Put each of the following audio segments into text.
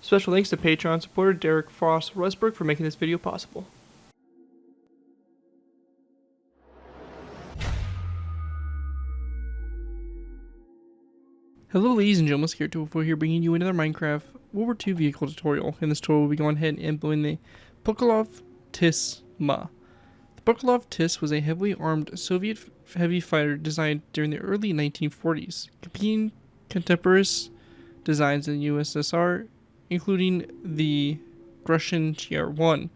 Special thanks to Patreon supporter Derek Frost Westbrook for making this video possible. Hello ladies and gentlemen, Scared204 here bringing you another Minecraft World War II vehicle tutorial. In this tutorial we'll be going ahead and building the Pukolov Tsushima. The Pukolov Tis was a heavily armed Soviet heavy fighter designed during the early 1940s, competing contemporaneous designs in the USSR, including the Grushin GR1,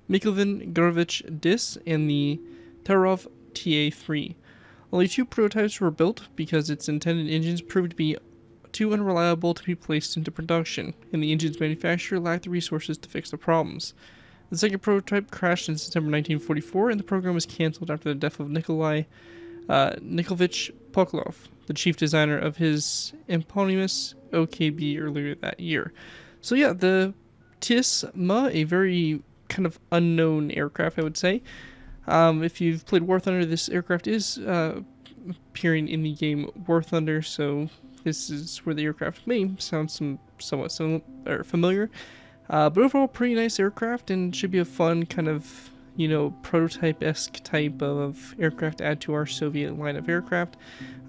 Mikovin Gurevich Dis, and the Tarov TA3. Only 2 prototypes were built because its intended engines proved to be too unreliable to be placed into production, and the engine's manufacturer lacked the resources to fix the problems. The second prototype crashed in September 1944, and the program was cancelled after the death of Nikolai Nikolaevich Pukolov, the chief designer of his eponymous OKB earlier that year. So yeah, the Tsushima, a very kind of unknown aircraft, I would say. If you've played War Thunder, this aircraft is appearing in the game War Thunder, so this is where the aircraft may sound somewhat familiar. But overall, pretty nice aircraft, and should be a fun kind of, you know, prototype-esque type of aircraft to add to our Soviet line of aircraft.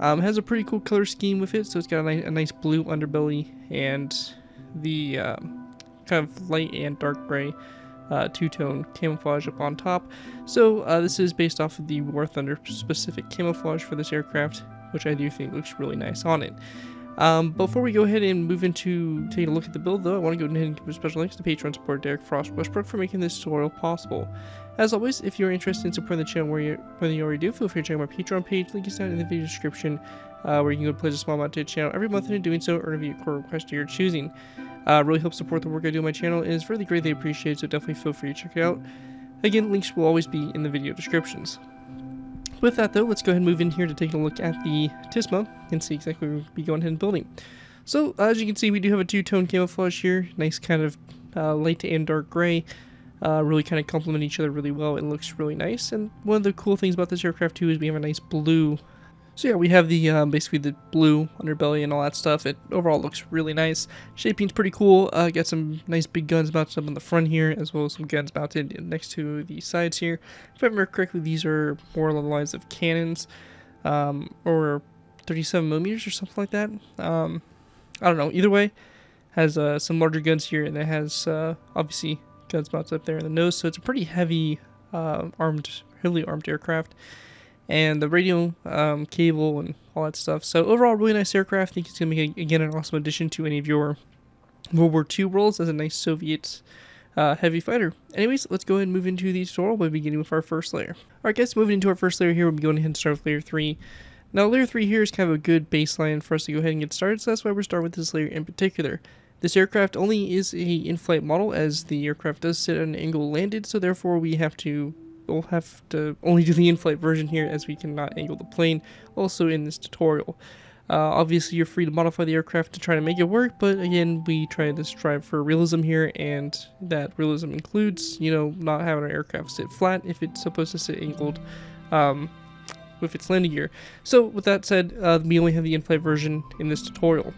It has a pretty cool color scheme with it, so it's got a nice blue underbelly and the kind of light and dark gray two-tone camouflage up on top. So this is based off of the War Thunder specific camouflage for this aircraft, which I do think looks really nice on it. Before we go ahead and move into taking a look at the build, though, I want to go ahead and give a special thanks to Patreon supporter Derek Frost Westbrook for making this tutorial possible. As always, if you're interested in supporting the channel whether you already do, feel free to check out my Patreon page. Link is down in the video description, where you can go pledge a small amount to the channel every month, and in doing so, earn a video core request of your choosing. Really helps support the work I do on my channel, and is really greatly appreciated, so definitely feel free to check it out. Again, links will always be in the video descriptions. With that though, let's go ahead and move in here to take a look at the Tsushima and see exactly what we'll be going ahead and building. So, as you can see, we do have a two-tone camouflage here, nice kind of light and dark gray. Really kind of complement each other really well. It looks really nice, and one of the cool things about this aircraft too is we have a nice blue. So yeah, we have the basically the blue underbelly and all that stuff. It overall looks really nice. Shaping's pretty cool. Got some nice big guns mounted up on the front here, as well as some guns mounted next to the sides here. If I remember correctly, these are more along the lines of cannons, or 37mm or something like that. I don't know. Either way, has some larger guns here, and it has obviously guns mounted up there in the nose. So it's a pretty heavily armed aircraft. And the radio cable and all that stuff. So overall, really nice aircraft. I think it's going to be, again, an awesome addition to any of your World War II roles as a nice Soviet heavy fighter. Anyways, let's go ahead and move into the tutorial by beginning with our first layer. Alright guys, moving into our first layer here, we'll be going ahead and start with layer 3. Now layer 3 here is kind of a good baseline for us to go ahead and get started, so that's why we're starting with this layer in particular. This aircraft only is a in-flight model, as the aircraft does sit at an angle landed, so therefore we'll have to only do the in-flight version here, as we cannot angle the plane also in this tutorial. Obviously you're free to modify the aircraft to try to make it work, but again, we try to strive for realism here, and that realism includes, you know, not having our aircraft sit flat if it's supposed to sit angled with its landing gear. So with that said, we only have the in-flight version in this tutorial.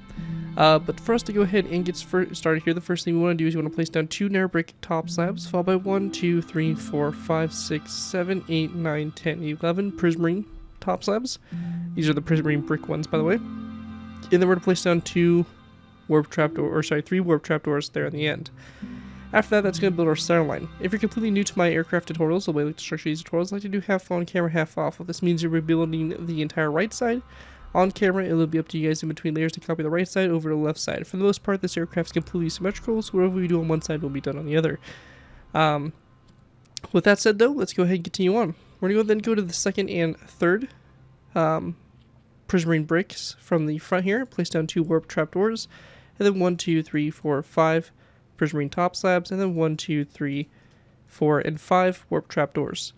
But for us to go ahead and get started here, the first thing we want to do is we want to place down 2 narrow brick top slabs, followed by 1, 2, 3, 4, 5, 6, 7, 8, 9, 10, 11 prismarine top slabs. These are the prismarine brick ones, by the way. And then we're going to place down 3 warp trapdoors there at the end. After that, that's going to build our center line. If you're completely new to my aircraft tutorials, the way I like to structure these tutorials, I like to do half on camera, half off. This means you're rebuilding the entire right side. On camera, it'll be up to you guys in between layers to copy the right side over to the left side. For the most part, this aircraft's completely symmetrical, so whatever we do on one side will be done on the other. With that said, though, let's go ahead and continue on. We're going to then go to the second and third prismarine bricks from the front here. Place down 2 warp trapdoors, and then 1, 2, 3, 4, 5 prismarine top slabs, and then 1, 2, 3, 4, and 5 warp trapdoors.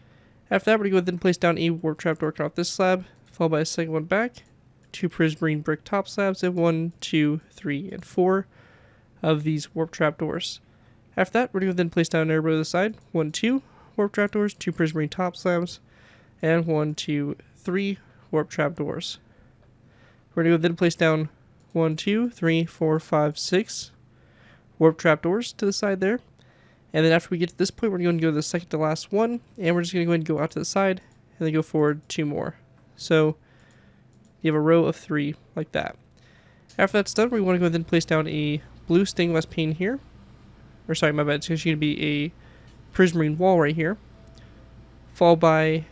After that, we're going to go ahead and place down a warp trapdoor off this slab, followed by a second one back, 2 prismarine brick top slabs, and 1, 2, 3, and 4 of these warp trapdoors. After that, we're going to then place down an airboat to the side, 1, 2 warp trapdoors, 2 prismarine top slabs, and 1, 2, 3 warp trapdoors. We're going to then place down 1, 2, 3, 4, 5, 6 warp trapdoors to the side there. And then after we get to this point, we're going to go to the second to last one, and we're just going to go ahead and go out to the side, and then go forward 2 more. So you have a row of 3 like that. After that's done, we want to go ahead and place down a blue stained glass pane here. Or sorry, my bad, it's going to be a prismarine wall right here. Followed by,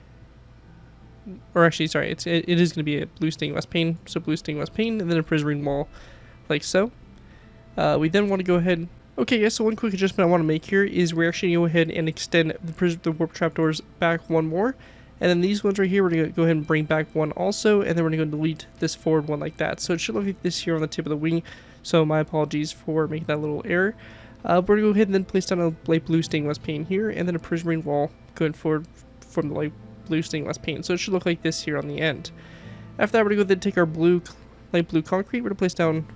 or actually, sorry, it is going to be a blue stained glass pane. So blue stained glass pane, and then a prismarine wall like so. We then want to go ahead. Okay, guys, so one quick adjustment I want to make here is we're actually going to go ahead and extend the warp trapdoors back 1 more. And then these ones right here, we're going to go ahead and bring back 1 also, and then we're going to delete this forward one like that. So it should look like this here on the tip of the wing, so my apologies for making that little error. We're going to go ahead and then place down a light blue stained glass pane here, and then a prismarine wall going forward from the light blue stained glass pane. So it should look like this here on the end. After that, we're going to go ahead and take our light blue concrete, we're going to place down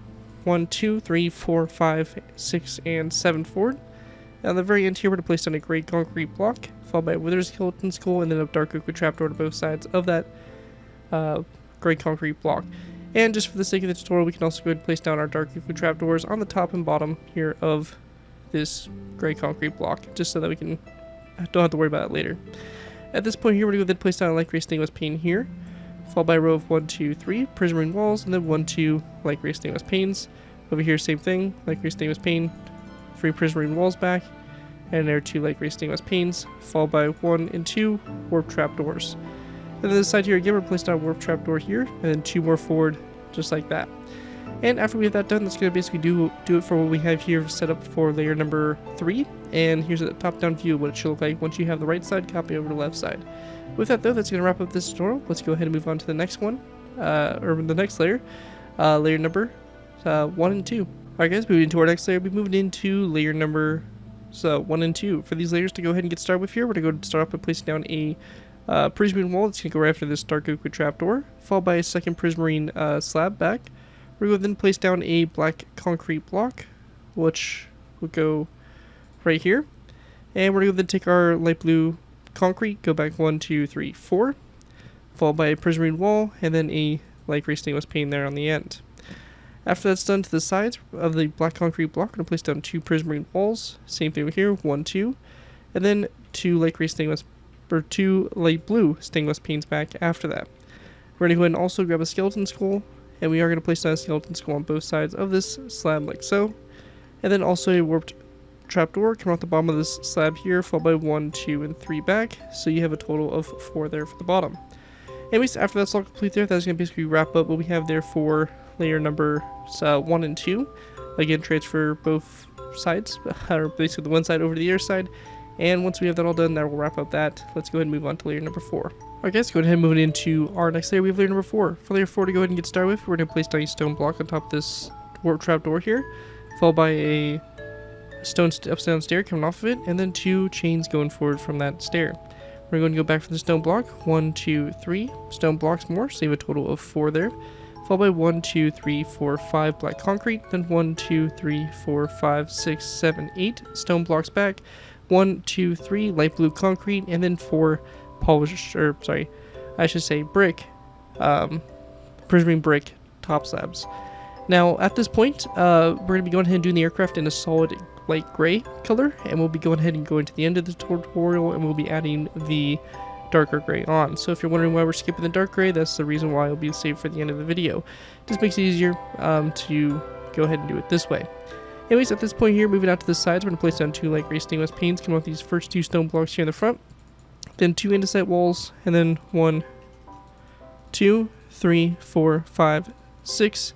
1, 2, 3, 4, 5, 6, and 7 forward. And on the very end here, we're going to place down a gray concrete block, followed by a wither skeleton skull, and then a dark oak trapdoor to both sides of that gray concrete block. And just for the sake of the tutorial, we can also go ahead and place down our dark oak trapdoors on the top and bottom here of this gray concrete block, just so that we don't have to worry about it later. At this point here, we're going to go ahead and place down a light gray stained glass pane here, followed by a row of 1, 2, 3 prismarine walls, and then 1, 2 light gray stained glass panes. Over here, same thing, light gray stained glass pane, 3 prismarine walls back, and there are 2 light gray stained glass panes, followed by 1 and 2 warp trapdoors. And then this side here again, we're placed down a warp trapdoor here, and then 2 more forward, just like that. And after we have that done, that's going to basically do it for what we have here set up for layer number 3. And here's a top-down view of what it should look like once you have the right side copy over the left side. With that though, that's going to wrap up this tutorial. Let's go ahead and move on to the next one, or the next layer, layer number 1 and 2. Alright guys, moving into our next layer, we'll be moving into layer number 1 and 2. For these layers to go ahead and get started with here, we're going to go start off by placing down a prismarine wall that's going to go right after this dark oak trapdoor, followed by a second prismarine slab back. We're going to then place down a black concrete block, which will go right here. And we're going to then take our light blue concrete, go back 1, 2, 3, 4, followed by a prismarine wall, and then a light gray stained glass pane there on the end. After that's done, to the sides of the black concrete block, we're going to place down 2 prismarine walls, same thing over here, 1, 2, and then 2 light gray stained glass, or 2 light blue stained glass panes back after that. We're going to go ahead and also grab a skeleton skull, and we are going to place down a skeleton skull on both sides of this slab like so, and then also a warped trapdoor coming off the bottom of this slab here, followed by 1, 2, and 3 back, so you have a total of 4 there for the bottom. Anyways, after that's all complete there, that's going to basically wrap up what we have there for layer number 1 and 2. Again, transfer both sides, or basically the one side over to the other side, and once we have that all done, that will wrap up that. Let's go ahead and move on to layer number 4. Alright guys, go ahead and move into our next layer. We have layer number 4. For layer 4 to go ahead and get started with, we're going to place down a stone block on top of this warp trapdoor here, followed by a stone upside down stair coming off of it, and then 2 chains going forward from that stair. We're going to go back for the stone block, 1, 2, 3 stone blocks more, so you have a total of 4 there, followed by 1, 2, 3, 4, 5 black concrete, then 1, 2, 3, 4, 5, 6, 7, 8 stone blocks back, 1, 2, 3 light blue concrete, and then 4 polished, or sorry, I should say brick, prismarine brick top slabs. Now at this point, we're going to be going ahead and doing the aircraft in a solid light gray color, and we'll be going ahead and going to the end of the tutorial, and we'll be adding the darker gray on. So if you're wondering why we're skipping the dark gray, that's the reason why it'll be saved for the end of the video. Just makes it easier to go ahead and do it this way. Anyways, at this point here, moving out to the sides, we're going to place down 2 light gray stained glass panes coming off these first 2 stone blocks here in the front, then 2 andesite walls, and then 1, 2, 3, 4, 5, 6,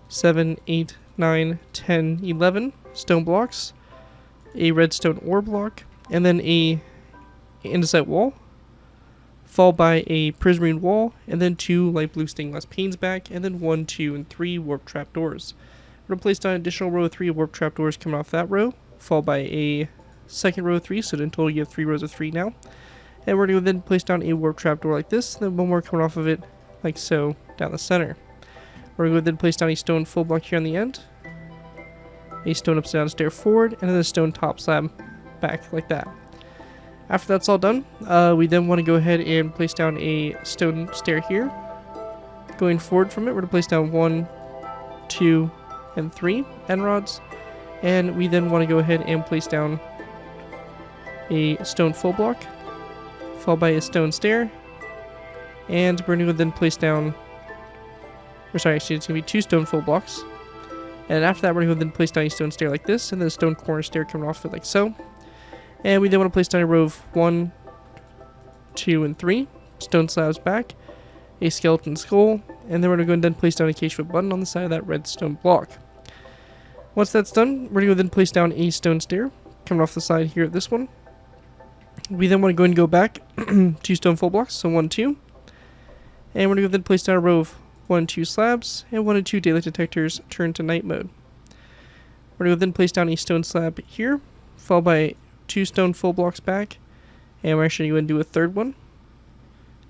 7, 8, 9, 10, 11 stone blocks, a redstone ore block, and then a andesite wall, followed by a prismarine wall, and then 2 light blue stained glass panes back, and then 1, 2, and 3 warp trapdoors. We're going to place down an additional row of 3 warp trapdoors coming off that row, followed by a second row of 3, so in total you have 3 rows of 3 now. And we're going to then place down a warp trapdoor like this, and then 1 more coming off of it, like so, down the center. We're going to then place down a stone full block here on the end, a stone upside down stair forward, and then a stone top slab back like that. After that's all done, we then want to go ahead and place down a stone stair here. Going forward from it, we're going to place down 1, 2, and 3 end rods, And we then want to go ahead and place down a stone full block, followed by a stone stair. And we're going to then place down, or sorry, actually it's going to be 2 stone full blocks. And after that, we're going to then place down a stone stair like this, and then a stone corner stair coming off it like so. And we then want to place down a row of 1, 2, and 3 stone slabs back, a skeleton skull, and then we're going to go and then place down a cage foot button on the side of that red stone block. Once that's done, we're going to then place down a stone stair coming off the side here of this one. We then want to go and go back 2 stone full blocks, so 1, 2. And we're going to then place down a row of 1, 2 slabs, and 1 and 2 daylight detectors turn to night mode. We're going to then place down a stone slab here, followed by 2 stone full blocks back, and we're actually going to do a third one,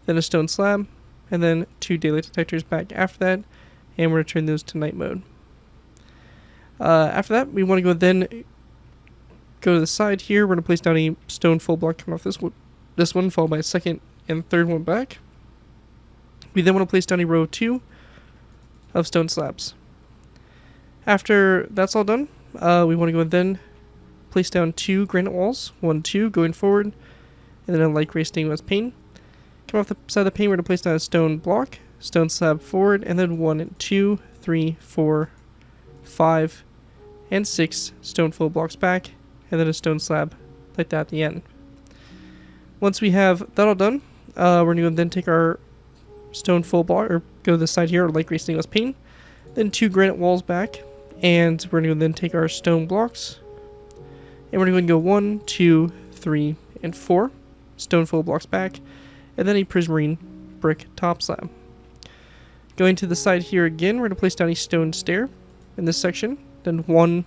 then a stone slab, and then 2 daylight detectors back after that, and we're going to turn those to night mode. After that, we want to go to the side here. We're going to place down a stone full block coming off this one, followed by a second and third one back. We then want to place down a row of 2 of stone slabs. After that's all done, we want to go and then place down 2 granite walls, 1, 2 going forward, and then a light gray stained glass pane. Come off the side of the pane, we're going to place down a stone block, stone slab forward, and then 1, 2, 3, 4, 5, and 6 stone full blocks back, and then a stone slab like that at the end. Once we have that all done, we're going to then take our stone full block, or go to the side here, or light gray stained glass pane, then 2 granite walls back, and we're going to then take our stone blocks, and we're going to go 1, 2, 3, and 4 stone full blocks back, and then a prismarine brick top slab. Going to the side here again, we're going to place down a stone stair in this section, then 1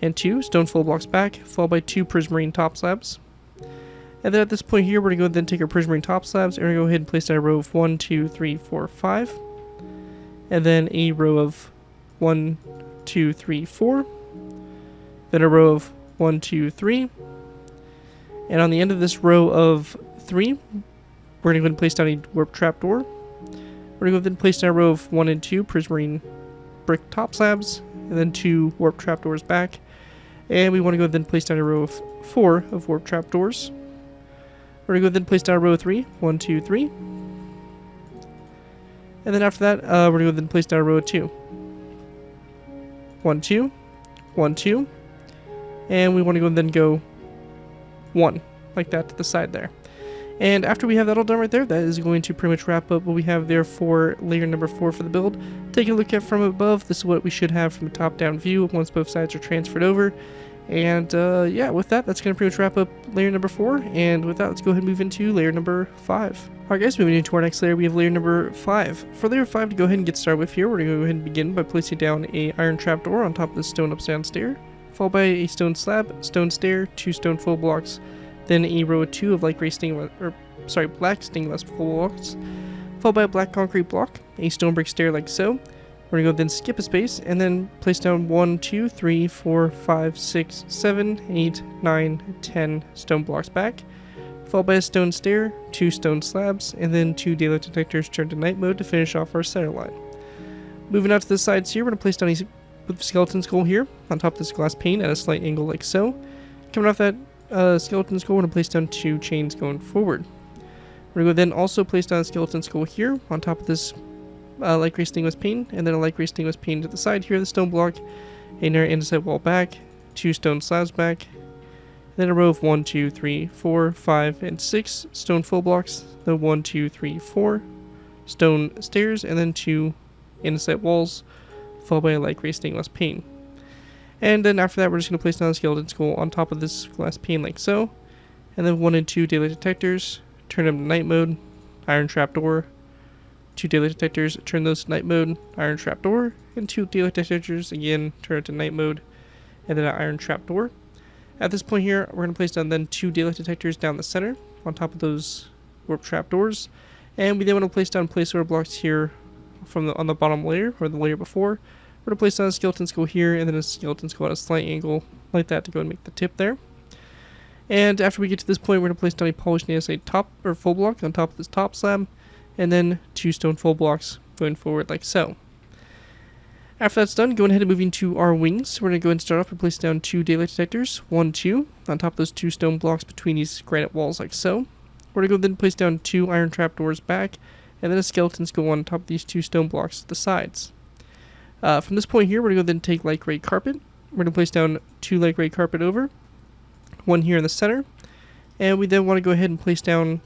and 2 stone full blocks back, followed by 2 prismarine top slabs. And then at this point here, we're going to go then take our prismarine top slabs, and we're going to go ahead and place down a row of 1, 2, 3, 4, 5, and then a row of 1, 2, 3, 4, then a row of 1, 2, 3, and on the end of this row of 3, we're going to go ahead and place down a warp trapdoor. We're going to go ahead and place down a row of 1 and 2 prismarine brick top slabs, and then 2 warp trapdoors back. And we want to go ahead and place down a row of 4 of warp trapdoors. We're going to go ahead and place down a row of 3, 1, 2, 3. And then after that, we're going to go ahead and place down a row of 2. 1, 2, 1, 2. And we want to go and then go 1, like that to the side there. And after we have that all done right there, that is going to pretty much wrap up what we have there for layer number 4 for the build. Taking a look at from above, this is what we should have from a top-down view once both sides are transferred over. And yeah, with that, that's going to pretty much wrap up layer number 4. And with that, let's go ahead and move into layer number 5. Alright guys, moving into our next layer, we have layer number 5. For layer 5 to go ahead and get started with here, we're going to go ahead and begin by placing down a iron trapdoor on top of the stone upside stair, followed by a stone slab, stone stair, 2 stone full blocks, then a row of 2 of light gray black stained glass full blocks, followed by a black concrete block, a stone brick stair like so. We're going to go then skip a space, and then place down 1, 2, 3, 4, 5, 6, 7, 8, 9, 10 stone blocks back, followed by a stone stair, 2 stone slabs, and then 2 daylight detectors turned to night mode to finish off our center line. Moving out to the sides here, we're going to place down a skeleton skull here on top of this glass pane at a slight angle like so. Coming off that skeleton skull, we're going to place down 2 chains going forward. We're going to then also place down a skeleton skull here on top of this light gray stained glass pane, and then a light gray stained glass pane to the side here of the stone block, another andesite wall back, 2 stone slabs back, then a row of 1, 2, 3, 4, 5, and 6 stone full blocks, then 1, 2, 3, 4 stone stairs, and then 2 andesite walls, followed by a light gray stained glass pane. And then after that, we're just going to place down a skeleton skull on top of this glass pane like so, and then 1 and 2 daylight detectors, turn them to night mode, iron trapdoor, 2 daylight detectors, turn those to night mode, iron trapdoor, and 2 daylight detectors, again, turn it to night mode, and then an iron trapdoor. At this point here, we're going to place down then 2 daylight detectors down the center, on top of those warp trapdoors, and we then want to place down placeholder blocks here on the bottom layer, or the layer before. We're going to place down a skeleton skull here, and then a skeleton skull at a slight angle, like that, to go and make the tip there. And after we get to this point, we're going to place down a polished andesite top, or full block, on top of this top slab, and then 2 stone full blocks going forward like so. After that's done, going ahead and moving to our wings. We're going to go ahead and start off and place down 2 daylight detectors, 1, 2, on top of those 2 stone blocks between these granite walls like so. We're going to go then place down 2 iron trapdoors back, and then a skeleton skull on top of these 2 stone blocks at the sides. From this point here, we're going to go then take light gray carpet. We're going to place down 2 light gray carpet over, 1 here in the center, and we then want to go ahead and place down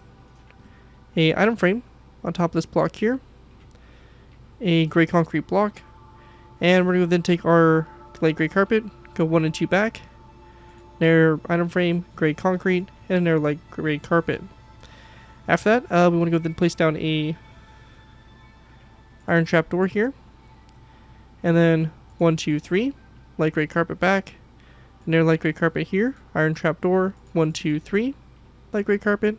a item frame on top of this block here, a gray concrete block, and we're going to then take our light gray carpet, go 1 and 2 back, their item frame, gray concrete, and their light gray carpet. After that, we want to go then place down a iron trapdoor here, and then 1, 2, 3, light gray carpet back, and their light gray carpet here, iron trapdoor, 1, 2, 3, light gray carpet,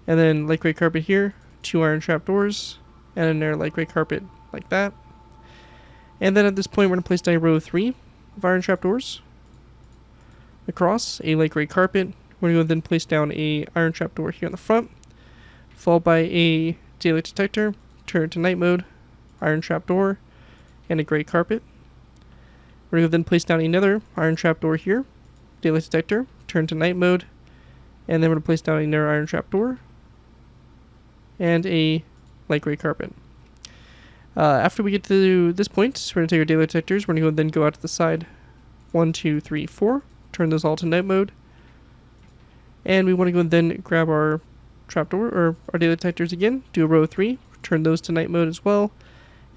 and then light gray carpet here, 2 iron trapdoors, and then their light gray carpet like that. And then at this point, we're going to place down a row of 3 of iron trapdoors across, a light gray carpet. We're going to then place down a iron trapdoor here in the front, followed by a daylight detector, turn to night mode, iron trapdoor, and a gray carpet. We're going to then place down another iron trapdoor here, daylight detector, turn to night mode, and then we're going to place down another iron trapdoor, and a light gray carpet. After we get to this point, we're going to take our daylight detectors, we're going to then go out to the side, 1, 2, 3, 4, turn those all to night mode, and we want to go and then grab our trapdoor, or our daylight detectors again, do a row of 3, turn those to night mode as well,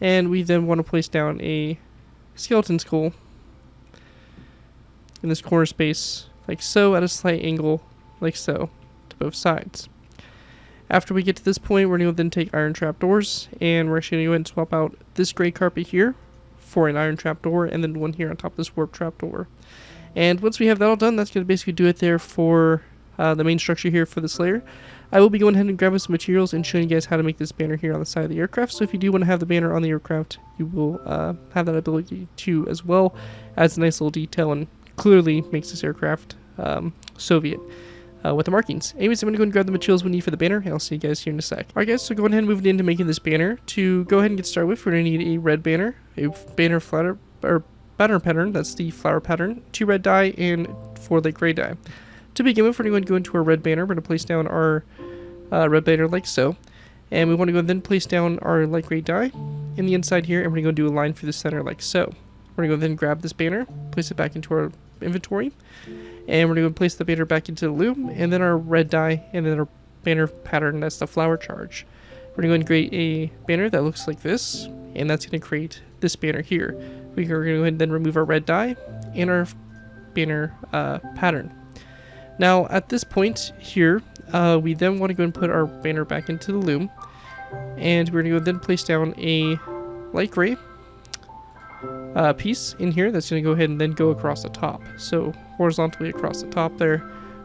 and we then want to place down a skeleton skull in this corner space, like so, at a slight angle, like so, to both sides. After we get to this point, we're going to then take iron trapdoors, and we're actually going to go ahead and swap out this gray carpet here for an iron trapdoor, and then one here on top of this warp trapdoor. And once we have that all done, that's going to basically do it there for the main structure here for this layer. I will be going ahead and grabbing some materials and showing you guys how to make this banner here on the side of the aircraft. So if you do want to have the banner on the aircraft, you will have that ability to as well. Adds a nice little detail and clearly makes this aircraft Soviet. With the markings. Anyways, I'm going to go and grab the materials we need for the banner, and I'll see you guys here in a sec. Alright guys, so going ahead and moving into making this banner. To go ahead and get started with, we're going to need a red banner, a banner flatter, or banner pattern, that's the flower pattern, 2 red dye, and 4 light gray dye. To begin with, we're going to go into our red banner. We're going to place down our red banner like so, and we want to go and then place down our light gray dye in the inside here, and we're going to go do a line through the center like so. We're going to go then grab this banner, place it back into our inventory, and we're going to place the banner back into the loom, and then our red dye, and then our banner pattern, that's the flower charge. We're going to create a banner that looks like this, and that's going to create this banner here. We're going to go ahead and then remove our red dye and our banner pattern. Now at this point here, we then want to go and put our banner back into the loom, and we're going to go then place down a light gray piece in here that's going to go ahead and then go across the top. So horizontally across the top there,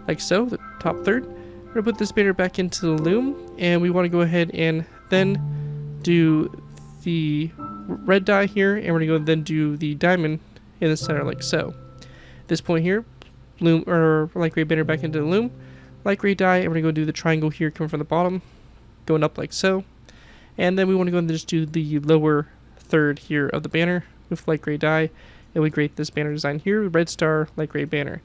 like so, the top third. We're going to put this banner back into the loom, and we want to go ahead and then do the red dye here, and we're going to go then do the diamond in the center like so. At this point here, loom or light gray banner back into the loom, light gray dye, and we're going to go do the triangle here coming from the bottom, going up like so. And then we want to go and just do the lower third here of the banner with light gray dye, and we create this banner design here with red star, light gray banner.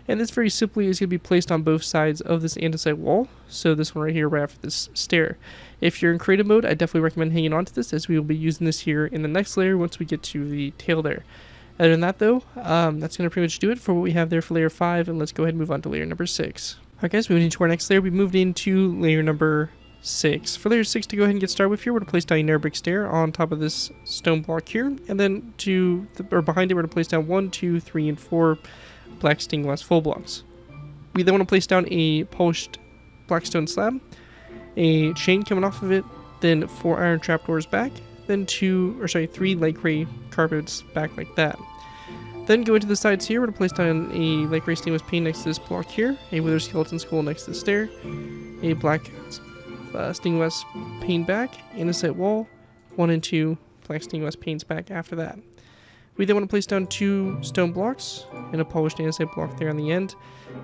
And this very simply is going to be placed on both sides of this andesite wall, so this one right here right after this stair. If you're in creative mode, I definitely recommend hanging on to this, as we will be using this here in the next layer once we get to the tail there. Other than that though, that's going to pretty much do it for what we have there for layer 5, and let's go ahead and move on to layer number 6. Alright guys, moving into our next layer, we moved into layer number 6. For layer 6 to go ahead and get started with here, we're going to place down a narrow brick stair on top of this stone block here, and then behind it we're going to place down 1, 2, 3, and 4 black stained glass full blocks. We then want to place down a polished black stone slab, a chain coming off of it, then 4 iron trapdoors back, then 3 light gray carpets back like that. Then going to the sides here, we're going to place down a light gray stainless pane next to this block here, a wither skeleton skull next to the stair, a black stained glass pane back, andesite wall, 1 and 2 black stained glass panes back after that. We then want to place down 2 stone blocks and a polished andesite block there on the end.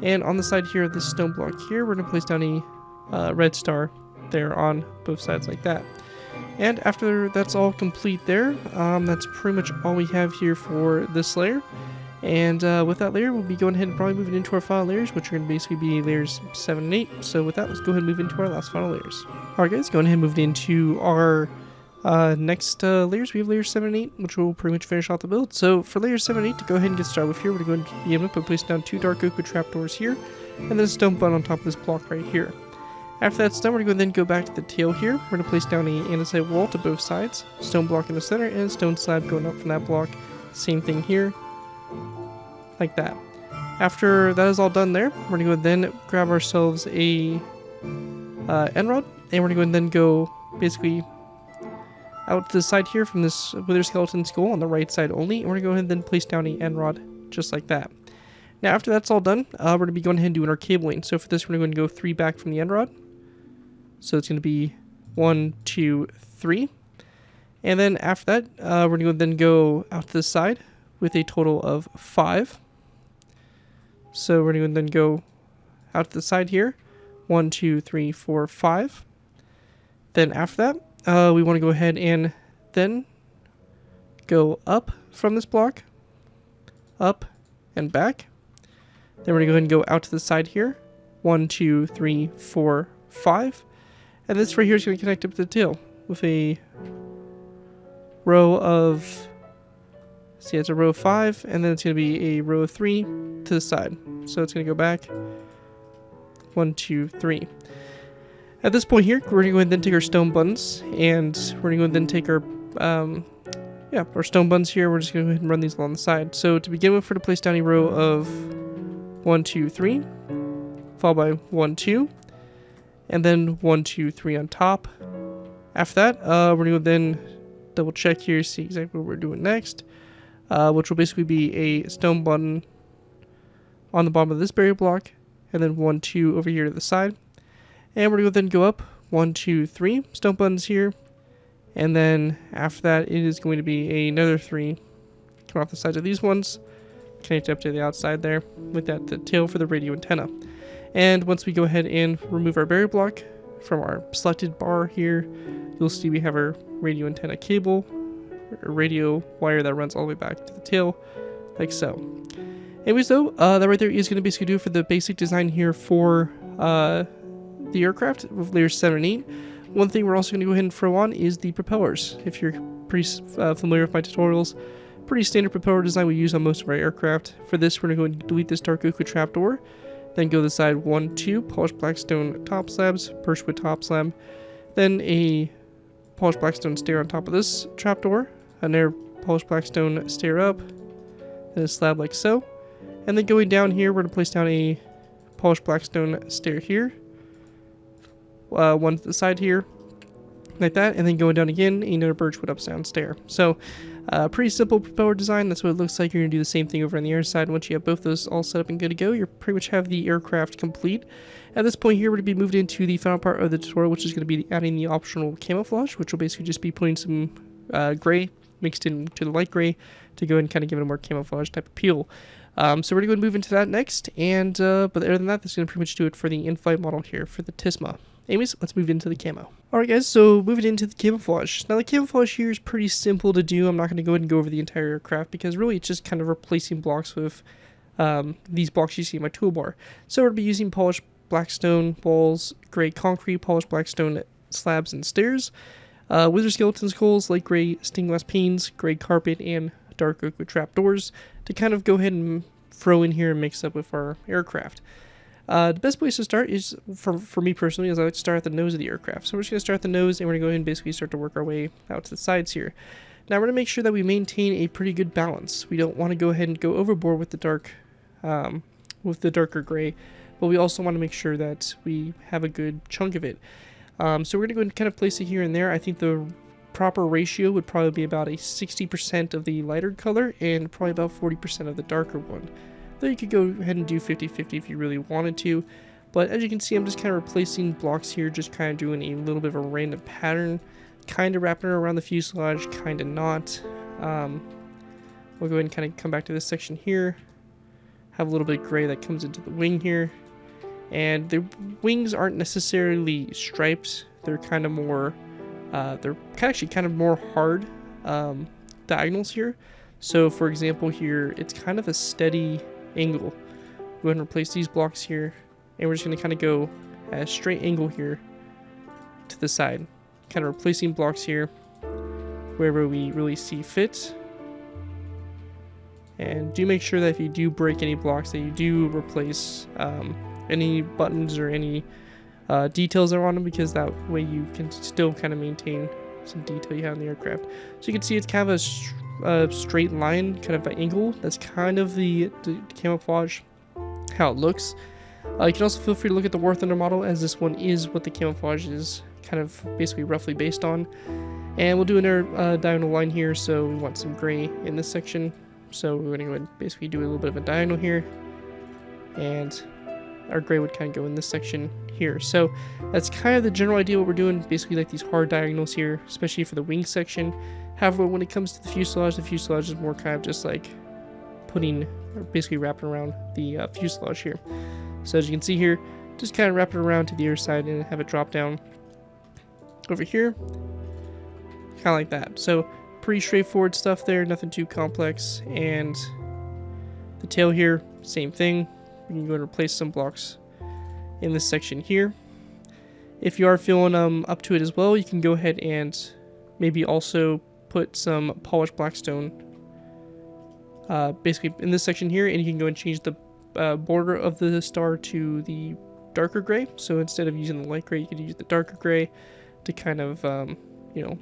And on the side here of this stone block here, we're going to place down a red star there on both sides like that. And after that's all complete there, that's pretty much all we have here for this layer. And with that layer, we'll be going ahead and probably moving into our final layers, which are going to basically be layers 7 and 8. So with that, let's go ahead and move into our last final layers. Alright guys, going ahead and move into our next layers. We have layers 7 and 8, which will pretty much finish off the build. So for layers 7 and 8, to go ahead and get started with here, we're going to be able to place down 2 dark oak with trapdoors here, and then a stone button on top of this block right here. After that's done, we're going to then go back to the tail here. We're going to place down an andesite wall to both sides, stone block in the center, and a stone slab going up from that block. Same thing here, like that. After that is all done there, we're going to go then grab ourselves a end rod, and we're going to then go basically out to the side here from this wither skeleton skull on the right side only, and we're going to go ahead and then place down a end rod just like that. Now after that's all done, we're going to be going ahead and doing our cabling. So for this, we're going to go 3 back from the end rod. So it's going to be 1, 2, 3. And then after that, we're going to then go out to the side with a total of 5. So we're going to then go out to the side here. 1, 2, 3, 4, 5. Then after that, we want to go ahead and then go up from this block. Up and back. Then we're going to go ahead and go out to the side here. 1, 2, 3, 4, 5. And this right here is going to connect up to the tail with a row of, see, it's a row of 5, and then it's going to be a row of 3 to the side. So it's going to go back 1, 2, 3. At this point here, we're going to go ahead and then take our stone buttons, and we're going to go ahead and then take our our stone buttons here. We're just going to go ahead and run these along the side. So to begin with, we're going to place down a row of 1, 2, 3, followed by 1, 2. And then 1, 2, 3 on top. After that, we're going to then double check here, see exactly what we're doing next. Which will basically be a stone button on the bottom of this barrier block. And then 1, 2 over here to the side. And we're going to then go up 1, 2, 3 stone buttons here. And then after that, it is going to be another 3 coming off the sides of these ones. Connect up to the outside there with that the tail for the radio antenna. And once we go ahead and remove our barrier block from our selected bar here, you'll see we have our radio antenna cable, a radio wire that runs all the way back to the tail, like so. Anyways though, that right there is going to basically do it for the basic design here for the aircraft with layers 7 and 8. One thing we're also going to go ahead and throw on is the propellers. If you're pretty familiar with my tutorials, pretty standard propeller design we use on most of our aircraft. For this, we're going to go and delete this dark oak trapdoor. Then go to the side 1, 2, polished blackstone top slabs, birchwood top slab. Then a polished blackstone stair on top of this trapdoor. Another polished blackstone stair up. Then a slab like so. And then going down here, we're going to place down a polished blackstone stair here. One to the side here. Like that. And then going down again, another birchwood upside down stair. So, pretty simple propeller design. That's what it looks like. You're going to do the same thing over on the air side. Once you have both those all set up and good to go, you pretty much have the aircraft complete. At this point here, we're going to be moved into the final part of the tutorial, which is going to be adding the optional camouflage, which will basically just be putting some gray mixed into the light gray to go and kind of give it a more camouflage type appeal. So we're going to go and move into that next. And but other than that, that's going to pretty much do it for the in-flight model here for the Tsushima. Anyways, let's move into the camo. Alright guys, so moving into the camouflage. Now the camouflage here is pretty simple to do. I'm not going to go ahead and go over the entire aircraft because really it's just kind of replacing blocks with these blocks you see in my toolbar. So we're going to be using polished blackstone walls, gray concrete, polished blackstone slabs and stairs, wither skeleton skulls, light gray stained glass panes, gray carpet, and dark oak with trapdoors to kind of go ahead and throw in here and mix up with our aircraft. The best place to start is, for me personally, is I like to start at the nose of the aircraft. So we're just going to start at the nose, and we're going to go ahead and basically start to work our way out to the sides here. Now we're going to make sure that we maintain a pretty good balance. We don't want to go ahead and go overboard with the darker gray, but we also want to make sure that we have a good chunk of it. So we're going to go and kind of place it here and there. I think the proper ratio would probably be about a 60% of the lighter color and probably about 40% of the darker one. Though you could go ahead and do 50-50 if you really wanted to. But as you can see, I'm just kind of replacing blocks here, just kind of doing a little bit of a random pattern. Kind of wrapping it around the fuselage, kind of not. We'll go ahead and kind of come back to this section here. Have a little bit of gray that comes into the wing here. And the wings aren't necessarily striped. They're kind of more they're actually kind of more hard diagonals here. So for example here, it's kind of a steady angle. Go ahead and replace these blocks here, and we're just going to kind of go at a straight angle here to the side, kind of replacing blocks here wherever we really see fit. And do make sure that if you do break any blocks, that you do replace any buttons or any details that are on them, because that way you can still kind of maintain some detail you have in the aircraft. So you can see it's kind of a straight line, kind of an angle. That's kind of the camouflage, how it looks. You can also feel free to look at the War Thunder model, as this one is what the camouflage is kind of basically roughly based on. And we'll do another diagonal line here, so we want some gray in this section. So we're going to go ahead and basically do a little bit of a diagonal here, and our gray would kind of go in this section here. So that's kind of the general idea what we're doing, basically like these hard diagonals here, especially for the wing section. However, when it comes to the fuselage is more kind of just like putting, or basically wrapping around the fuselage here. So as you can see here, just kind of wrap it around to the other side and have it drop down over here, kind of like that. So pretty straightforward stuff there, nothing too complex. And the tail here, same thing. We can go and replace some blocks in this section here. If you are feeling up to it as well, you can go ahead and maybe also put some polished blackstone basically in this section here, and you can go and change the border of the star to the darker gray. So instead of using the light gray, you could use the darker gray to kind of you know,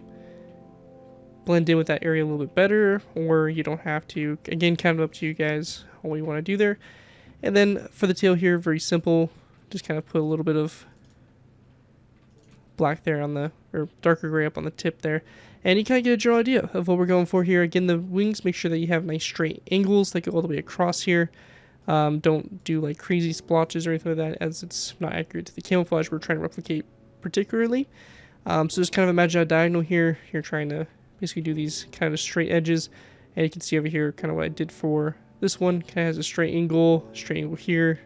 blend in with that area a little bit better, or you don't have to. Again, kind of up to you guys what you want to do there. And then for the tail here, very simple, just kind of put a little bit of black there on the, or darker gray up on the tip there, and you kind of get a general idea of what we're going for here. Again, the wings, make sure that you have nice straight angles that go all the way across here. Don't do like crazy splotches or anything like that, as it's not accurate to the camouflage we're trying to replicate particularly. So just kind of imagine a diagonal here. You're trying to basically do these kind of straight edges, and you can see over here kind of what I did for this one. Kind of has a straight angle here,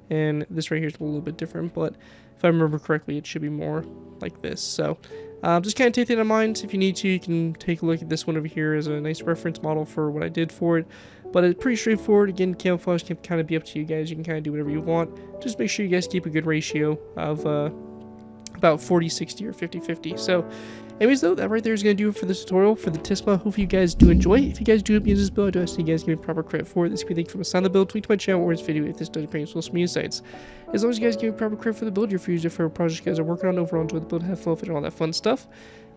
and this right here is a little bit different, but if I remember correctly, it should be more like this. So just kind of take that in mind. If you need to, you can take a look at this one over here as a nice reference model for what I did for it. But it's pretty straightforward. Again, camouflage can kind of be up to you guys. You can kind of do whatever you want. Just make sure you guys keep a good ratio of about 40-60 or 50-50. So anyways, though, that right there is going to do it for this tutorial for the Tsushima. Hopefully you guys do enjoy. If you guys do use this build, I do ask you guys give me proper credit for it. This will be linked from a sign the build, tweet to my channel, or this video if this does appear on social media sites. As long as you guys give me proper credit for the build, your future for projects you guys are working on, overall enjoy the build, have fun with it, and all that fun stuff.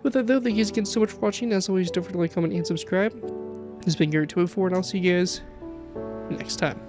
With that though, thank you guys again so much for watching. As always, don't forget to like, comment, and subscribe. This has been Garrett204, and I'll see you guys next time.